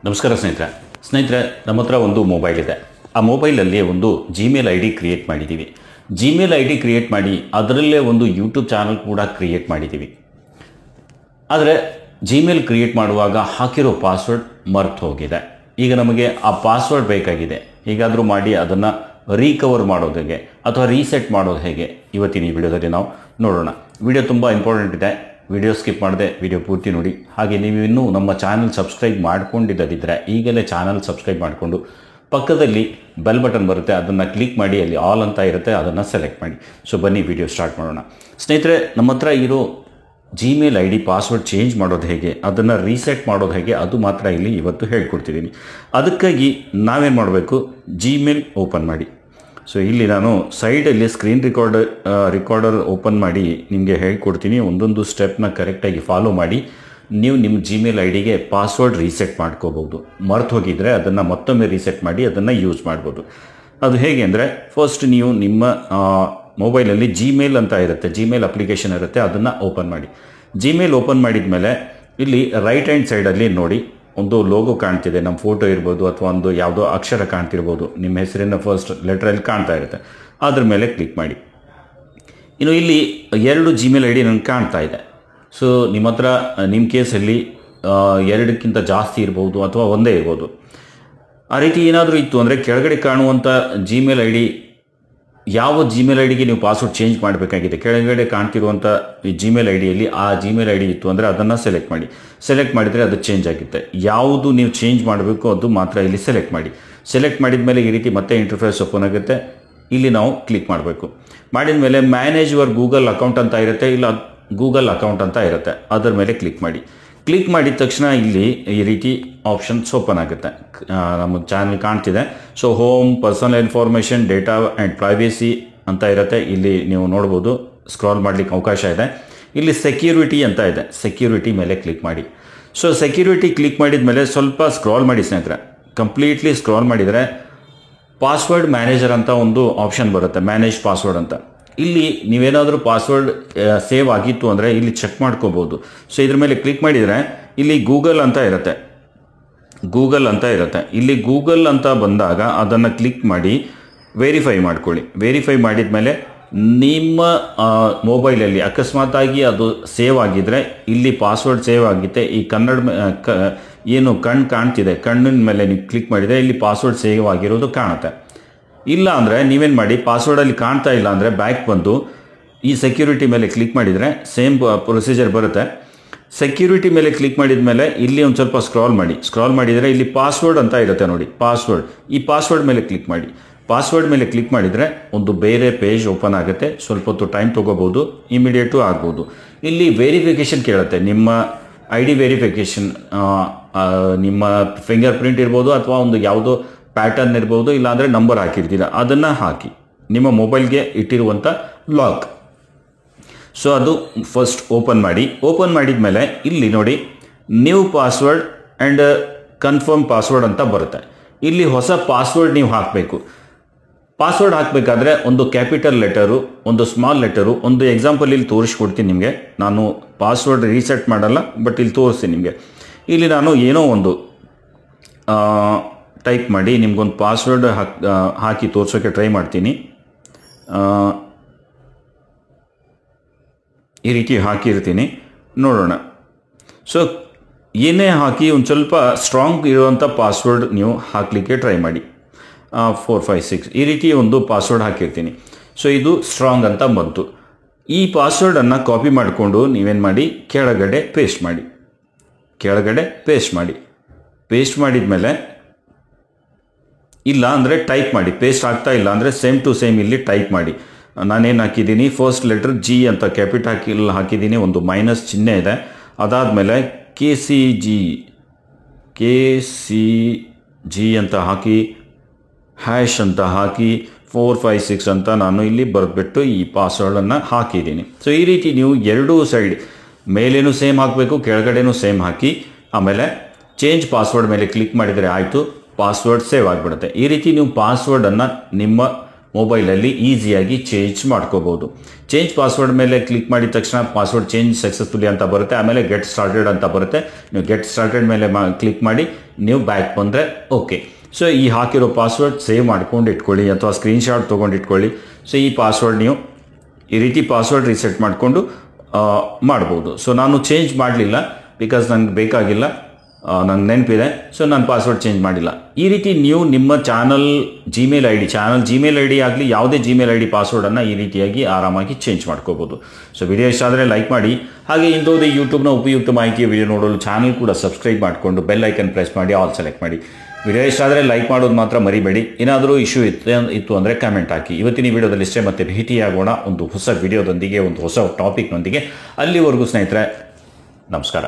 ನಮಸ್ಕಾರ ಸ್ನೇಹಿತರೆ ನಮ್ಮ ಹತ್ರ ಒಂದು ಮೊಬೈಲ್ ಇದೆ. ಆ ಮೊಬೈಲಲ್ಲಿ ಒಂದು ಜಿಮೇಲ್ ಐ ಡಿ ಕ್ರಿಯೇಟ್ ಮಾಡಿದ್ದೀವಿ. ಜಿಮೇಲ್ ಐ ಡಿ ಕ್ರಿಯೇಟ್ ಮಾಡಿ ಅದರಲ್ಲೇ ಒಂದು ಯೂಟ್ಯೂಬ್ ಚಾನಲ್ ಕೂಡ ಕ್ರಿಯೇಟ್ ಮಾಡಿದ್ದೀವಿ. ಆದರೆ ಜಿಮೇಲ್ ಕ್ರಿಯೇಟ್ ಮಾಡುವಾಗ ಹಾಕಿರೋ ಪಾಸ್ವರ್ಡ್ ಮರ್ತು ಹೋಗಿದೆ. ಈಗ ನಮಗೆ ಆ ಪಾಸ್ವರ್ಡ್ ಬೇಕಾಗಿದೆ. ಹೇಗಾದರೂ ಮಾಡಿ ಅದನ್ನು ರೀಕವರ್ ಮಾಡೋದು ಹೇಗೆ ಅಥವಾ ರೀಸೆಟ್ ಮಾಡೋದು ಹೇಗೆ ಇವತ್ತಿನ ಈ ವಿಡಿಯೋದಲ್ಲಿ ನಾವು ನೋಡೋಣ. ವಿಡಿಯೋ ತುಂಬ ಇಂಪಾರ್ಟೆಂಟ್ ಇದೆ. ವಿಡಿಯೋ ಸ್ಕಿಪ್ ಮಾಡದೆ ವಿಡಿಯೋ ಪೂರ್ತಿ ನೋಡಿ. ಹಾಗೆ ನೀವು ಇನ್ನೂ ನಮ್ಮ ಚಾನಲ್ ಸಬ್ಸ್ಕ್ರೈಬ್ ಮಾಡ್ಕೊಂಡಿದ್ದದಿದ್ದರೆ ಈಗಲೇ ಚಾನಲ್ ಸಬ್ಸ್ಕ್ರೈಬ್ ಮಾಡಿಕೊಂಡು ಪಕ್ಕದಲ್ಲಿ ಬೆಲ್ ಬಟನ್ ಬರುತ್ತೆ, ಅದನ್ನು ಕ್ಲಿಕ್ ಮಾಡಿ. ಅಲ್ಲಿ ಆಲ್ ಅಂತ ಇರುತ್ತೆ, ಅದನ್ನು ಸೆಲೆಕ್ಟ್ ಮಾಡಿ. ಸೊ ಬನ್ನಿ ವಿಡಿಯೋ ಸ್ಟಾರ್ಟ್ ಮಾಡೋಣ. ಸ್ನೇಹಿತರೆ, ನಮ್ಮ ಹತ್ರ ಇರೋ Gmail I D password change ಮಾಡೋದು ಹೇಗೆ, ಅದನ್ನು ರೀಸೆಟ್ ಮಾಡೋದು ಹೇಗೆ, ಅದು ಮಾತ್ರ ಇಲ್ಲಿ ಇವತ್ತು ಹೇಳ್ಕೊಡ್ತಿದ್ದೀನಿ. ಅದಕ್ಕಾಗಿ ನಾವೇನು ಮಾಡಬೇಕು, ಜಿಮೇಲ್ ಓಪನ್ ಮಾಡಿ. ಸೊ ಇಲ್ಲಿ ನಾನು ಸೈಡಲ್ಲಿ ಸ್ಕ್ರೀನ್ ರಿಕಾರ್ಡರ್ ಓಪನ್ ಮಾಡಿ ನಿಮಗೆ ಹೇಳ್ಕೊಡ್ತೀನಿ. ಒಂದೊಂದು ಸ್ಟೆಪ್ನ ಕರೆಕ್ಟಾಗಿ ಫಾಲೋ ಮಾಡಿ ನೀವು ನಿಮ್ಮ ಜಿಮೇಲ್ ಐ ಡಿಗೆ ಪಾಸ್ವರ್ಡ್ ರೀಸೆಟ್ ಮಾಡ್ಕೋಬೋದು. ಮರ್ತು ಹೋಗಿದರೆ ಅದನ್ನು ಮತ್ತೊಮ್ಮೆ ರೀಸೆಟ್ ಮಾಡಿ ಅದನ್ನು ಯೂಸ್ ಮಾಡ್ಬೋದು. ಅದು ಹೇಗೆ ಅಂದರೆ, ಫಸ್ಟ್ ನೀವು ನಿಮ್ಮ ಮೊಬೈಲಲ್ಲಿ ಜಿಮೇಲ್ ಅಂತ ಇರುತ್ತೆ, ಜಿಮೇಲ್ ಅಪ್ಲಿಕೇಶನ್ ಇರುತ್ತೆ, ಅದನ್ನು ಓಪನ್ ಮಾಡಿ. ಜಿಮೇಲ್ ಓಪನ್ ಮಾಡಿದ ಮೇಲೆ ಇಲ್ಲಿ ರೈಟ್ ಹ್ಯಾಂಡ್ ಸೈಡಲ್ಲಿ ನೋಡಿ ಒಂದು ಲೋಗೋ ಕಾಣ್ತಿದೆ. ನಮ್ಮ ಫೋಟೋ ಇರ್ಬೋದು ಅಥವಾ ಒಂದು ಯಾವುದೋ ಅಕ್ಷರ ಕಾಣ್ತಿರ್ಬೋದು, ನಿಮ್ಮ ಹೆಸರಿನ ಫಸ್ಟ್ ಲೆಟ್ರಲ್ಲಿ ಕಾಣ್ತಾ ಇರುತ್ತೆ. ಅದ್ರ ಮೇಲೆ ಕ್ಲಿಕ್ ಮಾಡಿ. ಇನ್ನು ಇಲ್ಲಿ 2 ಜಿಮೇಲ್ ಐ ಡಿ ನನಗೆ ಕಾಣ್ತಾ ಇದೆ. ಸೊ ನಿಮ್ಮ ಹತ್ರ ನಿಮ್ಮ ಕೇಸಲ್ಲಿ 2ಕ್ಕಿಂತ ಜಾಸ್ತಿ ಇರ್ಬೋದು ಅಥವಾ ಒಂದೇ ಇರ್ಬೋದು. ಆ ರೀತಿ ಏನಾದರೂ ಇತ್ತು ಅಂದರೆ ಕೆಳಗಡೆ ಕಾಣುವಂಥ ಜಿಮೇಲ್ ಐ ಡಿ, ಯಾವ ಜಿಮೇಲ್ ಐ ಡಿಗೆ ನೀವು ಪಾಸ್ವರ್ಡ್ ಚೇಂಜ್ ಮಾಡಬೇಕಾಗಿದೆ, ಕೆಳಗಡೆ ಕಾಣ್ತಿರುವಂಥ ಈ ಜಿಮೇಲ್ ಐ ಡಿಯಲ್ಲಿ ಆ ಜಿಮೇಲ್ ಐ ಡಿ ಇತ್ತು ಅಂದರೆ ಅದನ್ನು ಸೆಲೆಕ್ಟ್ ಮಾಡಿ. ಸೆಲೆಕ್ಟ್ ಮಾಡಿದರೆ ಅದು ಚೇಂಜ್ ಆಗುತ್ತೆ. ಯಾವುದು ನೀವು ಚೇಂಜ್ ಮಾಡಬೇಕು ಅದು ಮಾತ್ರ ಇಲ್ಲಿ ಸೆಲೆಕ್ಟ್ ಮಾಡಿ. ಸೆಲೆಕ್ಟ್ ಮಾಡಿದ ಮೇಲೆ ಈ ರೀತಿ ಮತ್ತೆ ಇಂಟರ್ಫೇಸ್ ಓಪನ್ ಆಗುತ್ತೆ. ಇಲ್ಲಿ ನಾವು ಕ್ಲಿಕ್ ಮಾಡಬೇಕು. ಮಾಡಿದ ಮೇಲೆ ಮ್ಯಾನೇಜ್ ಯುವರ್ ಗೂಗಲ್ ಅಕೌಂಟ್ ಅಂತ ಇರುತ್ತೆ, ಇಲ್ಲ ಗೂಗಲ್ ಅಕೌಂಟ್ ಅಂತ ಇರುತ್ತೆ, ಅದರ ಮೇಲೆ ಕ್ಲಿಕ್ ಮಾಡಿ. ಕ್ಲಿಕ್ ಮಾಡಿದ ತಕ್ಷಣ ಇಲ್ಲಿ ಈ ರೀತಿ ಆಪ್ಷನ್ಸ್ ಓಪನ್ ಆಗುತ್ತೆ. ನಮ್ಮ ಚಾನಲ್ ಕಾಣ್ತಿದೆ. So home, personal information, data and privacy ಅಂತ ಇರುತ್ತೆ. ಇಲ್ಲಿ ನೀವು ನೋಡ್ಬೋದು, ಸ್ಕ್ರಾಲ್ ಮಾಡಲಿಕ್ಕೆ ಅವಕಾಶ ಇದೆ. ಇಲ್ಲಿ ಸೆಕ್ಯೂರಿಟಿ ಅಂತ ಇದೆ, ಸೆಕ್ಯೂರಿಟಿ ಮೇಲೆ ಕ್ಲಿಕ್ ಮಾಡಿ. ಸೊ ಸೆಕ್ಯೂರಿಟಿ ಕ್ಲಿಕ್ ಮಾಡಿದ ಮೇಲೆ ಸ್ವಲ್ಪ ಸ್ಕ್ರಾಲ್ ಮಾಡಿ ಸ್ನೇಹಿತರೆ. ಕಂಪ್ಲೀಟ್ಲಿ ಸ್ಕ್ರಾಲ್ ಮಾಡಿದರೆ ಪಾಸ್ವರ್ಡ್ ಮ್ಯಾನೇಜರ್ ಅಂತ ಒಂದು ಆಪ್ಷನ್ ಬರುತ್ತೆ, ಮ್ಯಾನೇಜ್ ಪಾಸ್ವರ್ಡ್ ಅಂತ. ಇಲ್ಲಿ ನೀವೇನಾದರೂ ಪಾಸ್ವರ್ಡ್ ಸೇವ್ ಆಗಿತ್ತು ಅಂದರೆ ಇಲ್ಲಿ ಚೆಕ್ ಮಾಡ್ಕೋಬೋದು. ಸೊ ಇದ್ರ ಮೇಲೆ ಕ್ಲಿಕ್ ಮಾಡಿದರೆ ಇಲ್ಲಿ ಗೂಗಲ್ ಅಂತ ಇರುತ್ತೆ, ಗೂಗಲ್ ಅಂತ ಇರುತ್ತೆ. ಇಲ್ಲಿ ಗೂಗಲ್ ಅಂತ ಬಂದಾಗ ಅದನ್ನು ಕ್ಲಿಕ್ ಮಾಡಿ ವೆರಿಫೈ ಮಾಡ್ಕೊಳ್ಳಿ. ವೆರಿಫೈ ಮಾಡಿದ ಮೇಲೆ ನಿಮ್ಮ ಮೊಬೈಲಲ್ಲಿ ಅಕಸ್ಮಾತಾಗಿ ಅದು ಸೇವ್ ಆಗಿದ್ದರೆ ಇಲ್ಲಿ ಪಾಸ್ವರ್ಡ್ ಸೇವ್ ಆಗುತ್ತೆ. ಈ ಏನು ಕಣ್ಣು ಕಾಣ್ತಿದೆ, ಕಣ್ಣಿನ ಮೇಲೆ ನೀವು ಕ್ಲಿಕ್ ಮಾಡಿದರೆ ಇಲ್ಲಿ ಪಾಸ್ವರ್ಡ್ ಸೇವ್ ಆಗಿರೋದು ಕಾಣುತ್ತೆ. ಇಲ್ಲ ಅಂದರೆ ನೀವೇನು ಮಾಡಿ, ಪಾಸ್ವರ್ಡಲ್ಲಿ ಕಾಣ್ತಾ ಇಲ್ಲ ಅಂದರೆ ಬ್ಯಾಕ್ ಬಂದು ಈ ಸೆಕ್ಯೂರಿಟಿ ಮೇಲೆ ಕ್ಲಿಕ್ ಮಾಡಿದರೆ ಸೇಮ್ ಪ್ರೊಸೀಜರ್ ಬರುತ್ತೆ. ಸೆಕ್ಯೂರಿಟಿ ಮೇಲೆ ಕ್ಲಿಕ್ ಮಾಡಿದ ಮೇಲೆ ಇಲ್ಲಿ ಒಂದು ಸ್ವಲ್ಪ ಸ್ಕ್ರಾಲ್ ಮಾಡಿ. ಸ್ಕ್ರಾಲ್ ಮಾಡಿದರೆ ಇಲ್ಲಿ ಪಾಸ್ವರ್ಡ್ ಅಂತ ಇರುತ್ತೆ ನೋಡಿ, ಪಾಸ್ವರ್ಡ್. ಈ ಪಾಸ್ವರ್ಡ್ ಮೇಲೆ ಕ್ಲಿಕ್ ಮಾಡಿ. ಪಾಸ್ವರ್ಡ್ ಮೇಲೆ ಕ್ಲಿಕ್ ಮಾಡಿದರೆ ಒಂದು ಬೇರೆ ಪೇಜ್ ಓಪನ್ ಆಗುತ್ತೆ. ಸ್ವಲ್ಪ ಹೊತ್ತು ಟೈಮ್ ತೊಗೋಬೋದು, ಇಮಿಡಿಯೇಟು ಆಗ್ಬೋದು. ಇಲ್ಲಿ ವೆರಿಫಿಕೇಷನ್ ಕೇಳುತ್ತೆ, ನಿಮ್ಮ ಐ ಡಿ ವೆರಿಫಿಕೇಷನ್, ನಿಮ್ಮ ಫಿಂಗರ್ ಪ್ರಿಂಟ್ ಇರ್ಬೋದು ಅಥವಾ ಒಂದು ಯಾವುದೋ ಪ್ಯಾಟರ್ನ್ ಇರ್ಬೋದು, ಇಲ್ಲಾಂದರೆ ನಂಬರ್ ಹಾಕಿರ್ತೀರ, ಅದನ್ನು ಹಾಕಿ ನಿಮ್ಮ ಮೊಬೈಲ್ಗೆ ಇಟ್ಟಿರುವಂಥ ಲಾಕ್. ಸೊ ಅದು ಫಸ್ಟ್ ಓಪನ್ ಮಾಡಿ. ಓಪನ್ ಮಾಡಿದ ಮೇಲೆ ಇಲ್ಲಿ ನೋಡಿ new password and confirm password ಅಂತ ಬರುತ್ತೆ. ಇಲ್ಲಿ ಹೊಸ ಪಾಸ್ವರ್ಡ್ ನೀವು ಹಾಕಬೇಕು. ಪಾಸ್ವರ್ಡ್ ಹಾಕಬೇಕಾದ್ರೆ ಒಂದು ಕ್ಯಾಪಿಟಲ್ ಲೆಟರು, ಒಂದು ಸ್ಮಾಲ್ ಲೆಟರು, ಒಂದು ಎಕ್ಸಾಂಪಲ್ ಇಲ್ಲಿ ತೋರಿಸ್ಕೊಡ್ತೀನಿ ನಿಮಗೆ. ನಾನು ಪಾಸ್ವರ್ಡ್ ರೀಸೆಟ್ ಮಾಡಲ್ಲ, ಬಟ್ ಇಲ್ಲಿ ತೋರಿಸ್ತೀನಿ ನಿಮಗೆ. ಇಲ್ಲಿ ನಾನು ಏನೋ ಒಂದು ಟೈಪ್ ಮಾಡಿ ನಿಮ್ಗೊಂದು ಪಾಸ್ವರ್ಡ್ ಹಾಕಿ ತೋರಿಸೋಕ್ಕೆ ಟ್ರೈ ಮಾಡ್ತೀನಿ. ಈ ರೀತಿ ಹಾಕಿರ್ತೀನಿ, ನೋಡೋಣ. ಸೊ ಏನೇ ಹಾಕಿ ಒಂದು ಸ್ವಲ್ಪ ಸ್ಟ್ರಾಂಗ್ ಇರುವಂಥ ಪಾಸ್ವರ್ಡ್ ನೀವು ಹಾಕಲಿಕ್ಕೆ ಟ್ರೈ ಮಾಡಿ. 456 ಈ ರೀತಿ ಒಂದು ಪಾಸ್ವರ್ಡ್ ಹಾಕಿರ್ತೀನಿ. ಸೊ ಇದು ಸ್ಟ್ರಾಂಗ್ ಅಂತ ಬಂತು. ಈ ಪಾಸ್ವರ್ಡನ್ನು ಕಾಪಿ ಮಾಡಿಕೊಂಡು ನೀವೇನು ಮಾಡಿ, ಕೆಳಗಡೆ ಪೇಸ್ಟ್ ಮಾಡಿ. ಕೆಳಗಡೆ ಪೇಸ್ಟ್ ಮಾಡಿ. ಪೇಸ್ಟ್ ಮಾಡಿದ ಮೇಲೆ ಇಲ್ಲ ಅಂದರೆ ಟೈಪ್ ಮಾಡಿ. ಪೇಸ್ಟ್ ಆಗ್ತಾ ಇಲ್ಲ ಅಂದರೆ ಸೇಮ್ ಟು ಸೇಮ್ ಇಲ್ಲಿ ಟೈಪ್ ಮಾಡಿ. ನಾನೇನು ಹಾಕಿದ್ದೀನಿ, ಫಸ್ಟ್ ಲೆಟರ್ ಜಿ ಅಂತ ಕ್ಯಾಪಿಟಲ್ ಹಾಕಿದ್ದೀನಿ, ಒಂದು ಮೈನಸ್ ಚಿಹ್ನೆ ಇದೆ. ಅದಾದಮೇಲೆ KCG ಅಂತ ಹಾಕಿ, ಹ್ಯಾಶ್ ಅಂತ ಹಾಕಿ 456 ಅಂತ ನಾನು ಇಲ್ಲಿ ಬರೆದ್ಬಿಟ್ಟು ಈ ಪಾಸ್ವರ್ಡನ್ನು ಹಾಕಿದ್ದೀನಿ. ಸೊ ಈ ರೀತಿ ನೀವು ಎರಡೂ ಸೈಡ್ ಮೇಲೇನೂ ಸೇಮ್ ಹಾಕಬೇಕು, ಕೆಳಗಡೆನೂ ಸೇಮ್ ಹಾಕಿ ಆಮೇಲೆ ಚೇಂಜ್ ಪಾಸ್ವರ್ಡ್ ಮೇಲೆ ಕ್ಲಿಕ್ ಮಾಡಿದರೆ ಆಯಿತು, ಪಾಸ್ವರ್ಡ್ ಸೇವ್ ಆಗಿಬಿಡುತ್ತೆ. ಈ ರೀತಿ ನೀವು ಪಾಸ್ವರ್ಡನ್ನು ನಿಮ್ಮ ಮೊಬೈಲಲ್ಲಿ ಈಸಿಯಾಗಿ ಚೇಂಜ್ ಮಾಡ್ಕೋಬೋದು. ಚೇಂಜ್ ಪಾಸ್ವರ್ಡ್ ಮೇಲೆ ಕ್ಲಿಕ್ ಮಾಡಿದ ತಕ್ಷಣ ಪಾಸ್ವರ್ಡ್ ಚೇಂಜ್ ಸಕ್ಸಸ್ಫುಲಿ ಅಂತ ಬರುತ್ತೆ. ಆಮೇಲೆ ಗೆಟ್ ಸ್ಟಾರ್ಟೆಡ್ ಅಂತ ಬರುತ್ತೆ. ನೀವು ಗೆಟ್ ಸ್ಟಾರ್ಟೆಡ್ ಮೇಲೆ ಕ್ಲಿಕ್ ಮಾಡಿ ನೀವು ಬ್ಯಾಕ್ ಬಂದರೆ ಓಕೆ. ಸೊ ಈ ಹಾಕಿರೋ ಪಾಸ್ವರ್ಡ್ ಸೇವ್ ಮಾಡ್ಕೊಂಡು ಇಟ್ಕೊಳ್ಳಿ ಅಥವಾ ಸ್ಕ್ರೀನ್ಶಾಟ್ ತೊಗೊಂಡು ಇಟ್ಕೊಳ್ಳಿ. ಸೊ ಈ ಪಾಸ್ವರ್ಡ್ ನೀವು ಈ ರೀತಿ ಪಾಸ್ವರ್ಡ್ ರೀಸೆಟ್ ಮಾಡಿಕೊಂಡು ಮಾಡ್ಬೋದು. ಸೊ ನಾನು ಚೇಂಜ್ ಮಾಡಲಿಲ್ಲ, ಬಿಕಾಸ್ ನನಗೆ ಬೇಕಾಗಿಲ್ಲ, ನಂಗೆ ನೆನಪಿದೆ. ಸೊ ನಾನು ಪಾಸ್ವರ್ಡ್ ಚೇಂಜ್ ಮಾಡಿಲ್ಲ. ಈ ರೀತಿ ನೀವು ನಿಮ್ಮ ಚಾನಲ್ ಜಿಮೇಲ್ ಐ ಡಿ ಆಗಲಿ ಯಾವುದೇ ಜಿಮೇಲ್ ಐ ಡಿ ಪಾಸ್ವರ್ಡನ್ನು ಈ ರೀತಿಯಾಗಿ ಆರಾಮಾಗಿ ಚೇಂಜ್ ಮಾಡ್ಕೋಬೋದು. ಸೊ ವಿಡಿಯೋ ಇಷ್ಟ ಆದರೆ ಲೈಕ್ ಮಾಡಿ. ಹಾಗೆ ಇಂಥದ್ದು ಯೂಟ್ಯೂಬ್ನ ಉಪಯುಕ್ತ ಮಾಹಿತಿಯ ವಿಡಿಯೋ ನೋಡಲು ಚಾನಲ್ ಕೂಡ ಸಬ್ಸ್ಕ್ರೈಬ್ ಮಾಡಿಕೊಂಡು ಬೆಲ್ ಐಕನ್ ಪ್ರೆಸ್ ಮಾಡಿ ಆಲ್ ಸೆಲೆಕ್ಟ್ ಮಾಡಿ. ವಿಡಿಯೋ ಇಷ್ಟ ಆದರೆ ಲೈಕ್ ಮಾಡೋದು ಮಾತ್ರ ಮರಿಬೇಡಿ. ಏನಾದರೂ ಇಶ್ಯೂ ಇತ್ತು ಅಂದರೆ ಕಮೆಂಟ್ ಹಾಕಿ. ಇವತ್ತಿನ ವಿಡಿಯೋದಲ್ಲಿ ಇಷ್ಟೇ, ಮತ್ತೆ ಭೇಟಿಯಾಗೋಣ ಒಂದು ಹೊಸ ವಿಡಿಯೋದೊಂದಿಗೆ, ಒಂದು ಹೊಸ ಟಾಪಿಕ್ನೊಂದಿಗೆ. ಅಲ್ಲಿವರೆಗೂ ಸ್ನೇಹಿತರೆ, ನಮಸ್ಕಾರ.